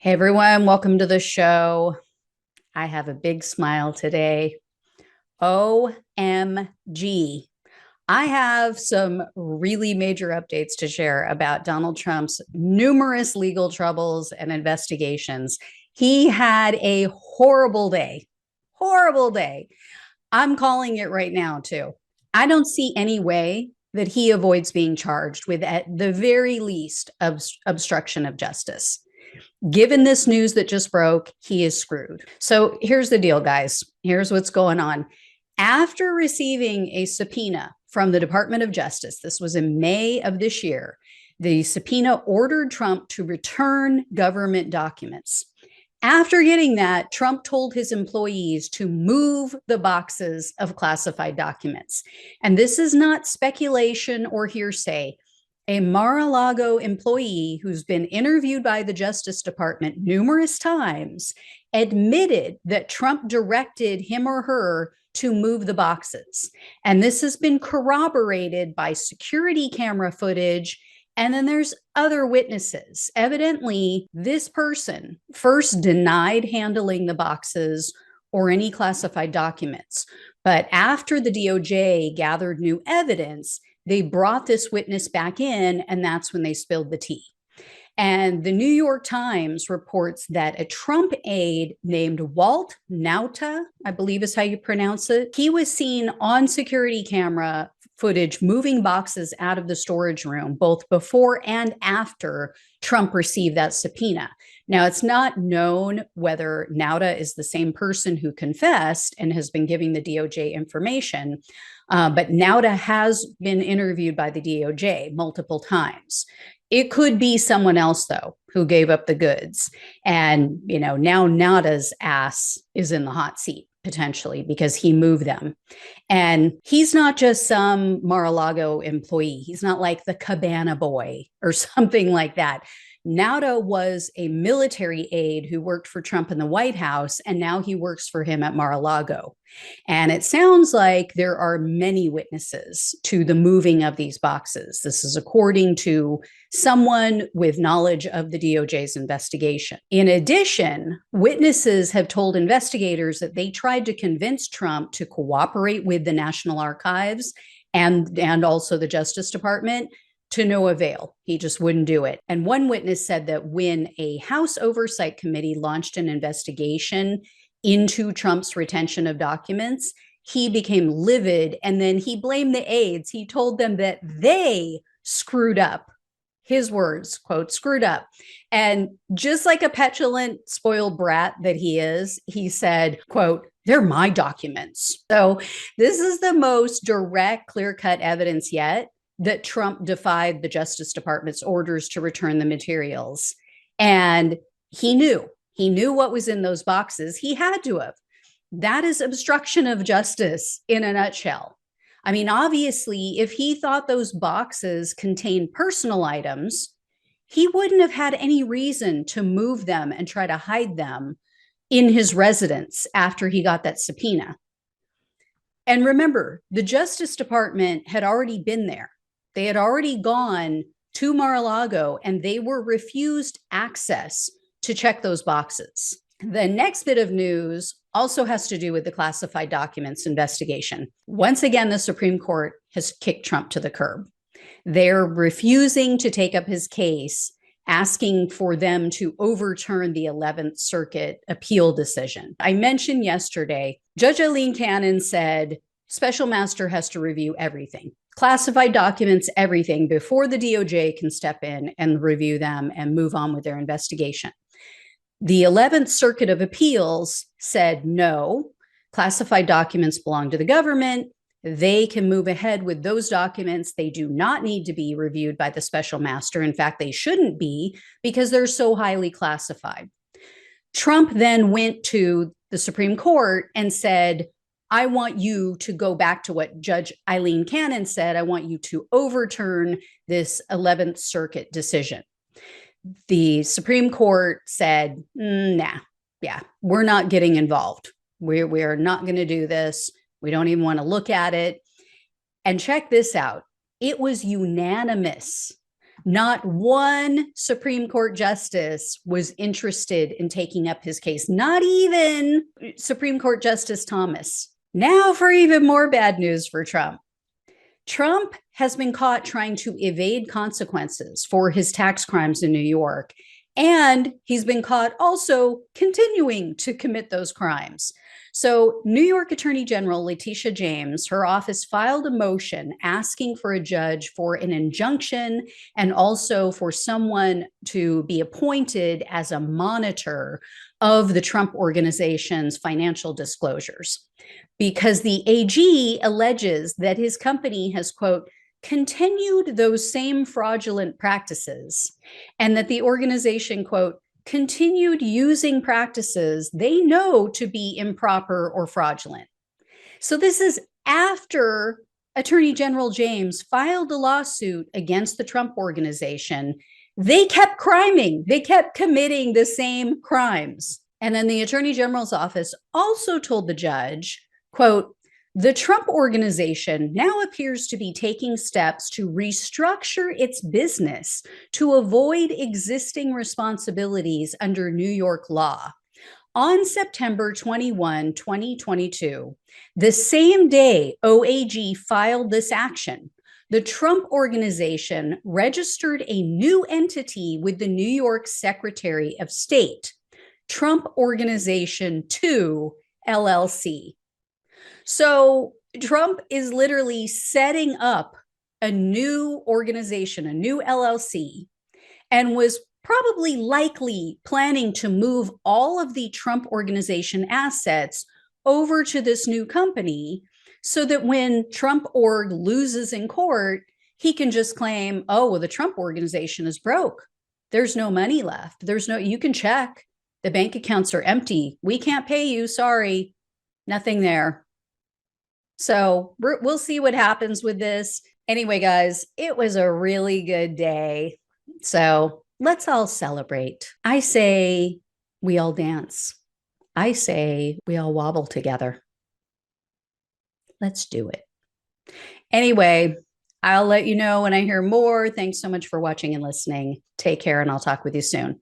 Hey everyone, welcome to the show. I have a big smile today. OMG. I have some really major updates to share about Donald Trump's numerous legal troubles and investigations. He had a horrible day. Horrible day. I'm calling it right now, too. I don't see any way that he avoids being charged with, at the very least, obstruction of justice. Given this news that just broke, he is screwed. So here's the deal, guys. Here's what's going on. After receiving a subpoena from the Department of Justice, this was in May of this year, the subpoena ordered Trump to return government documents. After getting that, Trump told his employees to move the boxes of classified documents. And this is not speculation or hearsay. A Mar-a-Lago employee who's been interviewed by the Justice Department numerous times admitted that Trump directed him or her to move the boxes. And this has been corroborated by security camera footage. And then there's other witnesses. Evidently, this person first denied handling the boxes or any classified documents. But after the DOJ gathered new evidence, they brought this witness back in, and that's when they spilled the tea. And the New York Times reports that a Trump aide named Walt Nauta, I believe is how you pronounce it, he was seen on security camera footage moving boxes out of the storage room, both before and after Trump received that subpoena. Now, it's not known whether Nauta is the same person who confessed and has been giving the DOJ information, but Nauta has been interviewed by the DOJ multiple times. It could be someone else, though, who gave up the goods. And, now Nauta's ass is in the hot seat, potentially, because he moved them. And he's not just some Mar-a-Lago employee. He's not like the Cabana boy or something like that. Nauta was a military aide who worked for Trump in the White House, and now he works for him at Mar-a-Lago. And it sounds like there are many witnesses to the moving of these boxes. This is according to someone with knowledge of the DOJ's investigation. In addition, witnesses have told investigators that they tried to convince Trump to cooperate with the National Archives and also the Justice Department, to no avail. He just wouldn't do it. And one witness said that when a House Oversight Committee launched an investigation into Trump's retention of documents, he became livid, and then he blamed the aides. He told them that they screwed up. His words, quote, screwed up. And just like a petulant, spoiled brat that he is, he said, quote, they're my documents. So this is the most direct, clear-cut evidence yet that Trump defied the Justice Department's orders to return the materials. And he knew what was in those boxes. He had to have. That is obstruction of justice in a nutshell. I mean, obviously, if he thought those boxes contained personal items, he wouldn't have had any reason to move them and try to hide them in his residence after he got that subpoena. And remember, the Justice Department had already been there. They had already gone to Mar-a-Lago, and they were refused access to check those boxes. The next bit of news also has to do with the classified documents investigation. Once again, the Supreme Court has kicked Trump to the curb. They're refusing to take up his case, asking for them to overturn the 11th Circuit appeal decision. I mentioned yesterday, Judge Eileen Cannon said, special master has to review everything. Classified documents, everything, before the DOJ can step in and review them and move on with their investigation. The 11th Circuit of Appeals said no, classified documents belong to the government. They can move ahead with those documents. They do not need to be reviewed by the special master. In fact, they shouldn't be because they're so highly classified. Trump then went to the Supreme Court and said, I want you to go back to what Judge Eileen Cannon said. I want you to overturn this 11th Circuit decision. The Supreme Court said, we're not getting involved. We're not going to do this. We don't even want to look at it. And check this out. It was unanimous. Not one Supreme Court justice was interested in taking up his case, not even Supreme Court Justice Thomas. Now, for even more bad news for Trump. Trump has been caught trying to evade consequences for his tax crimes in New York, and he's been caught also continuing to commit those crimes. So, New York Attorney General Letitia James, her office filed a motion asking for a judge for an injunction and also for someone to be appointed as a monitor of the Trump organization's financial disclosures, because the AG alleges that his company has, quote, continued those same fraudulent practices, and that the organization, quote, continued using practices they know to be improper or fraudulent. So this is after Attorney General James filed a lawsuit against the Trump organization. They kept criming, they kept committing the same crimes. And then the Attorney General's office also told the judge, quote, the Trump organization now appears to be taking steps to restructure its business to avoid existing responsibilities under New York law. On September 21, 2022, the same day OAG filed this action, the Trump organization registered a new entity with the New York Secretary of State, Trump Organization 2, LLC. So Trump is literally setting up a new organization, a new LLC, and was probably likely planning to move all of the Trump organization assets over to this new company so that when Trump org loses in court, he can just claim, oh, well, the Trump organization is broke. There's no money left. You can check. The bank accounts are empty. We can't pay you. Sorry. Nothing there. So we'll see what happens with this. Anyway, guys, it was a really good day. So let's all celebrate. I say we all dance. I say we all wobble together. Let's do it. Anyway, I'll let you know when I hear more. Thanks so much for watching and listening. Take care, and I'll talk with you soon.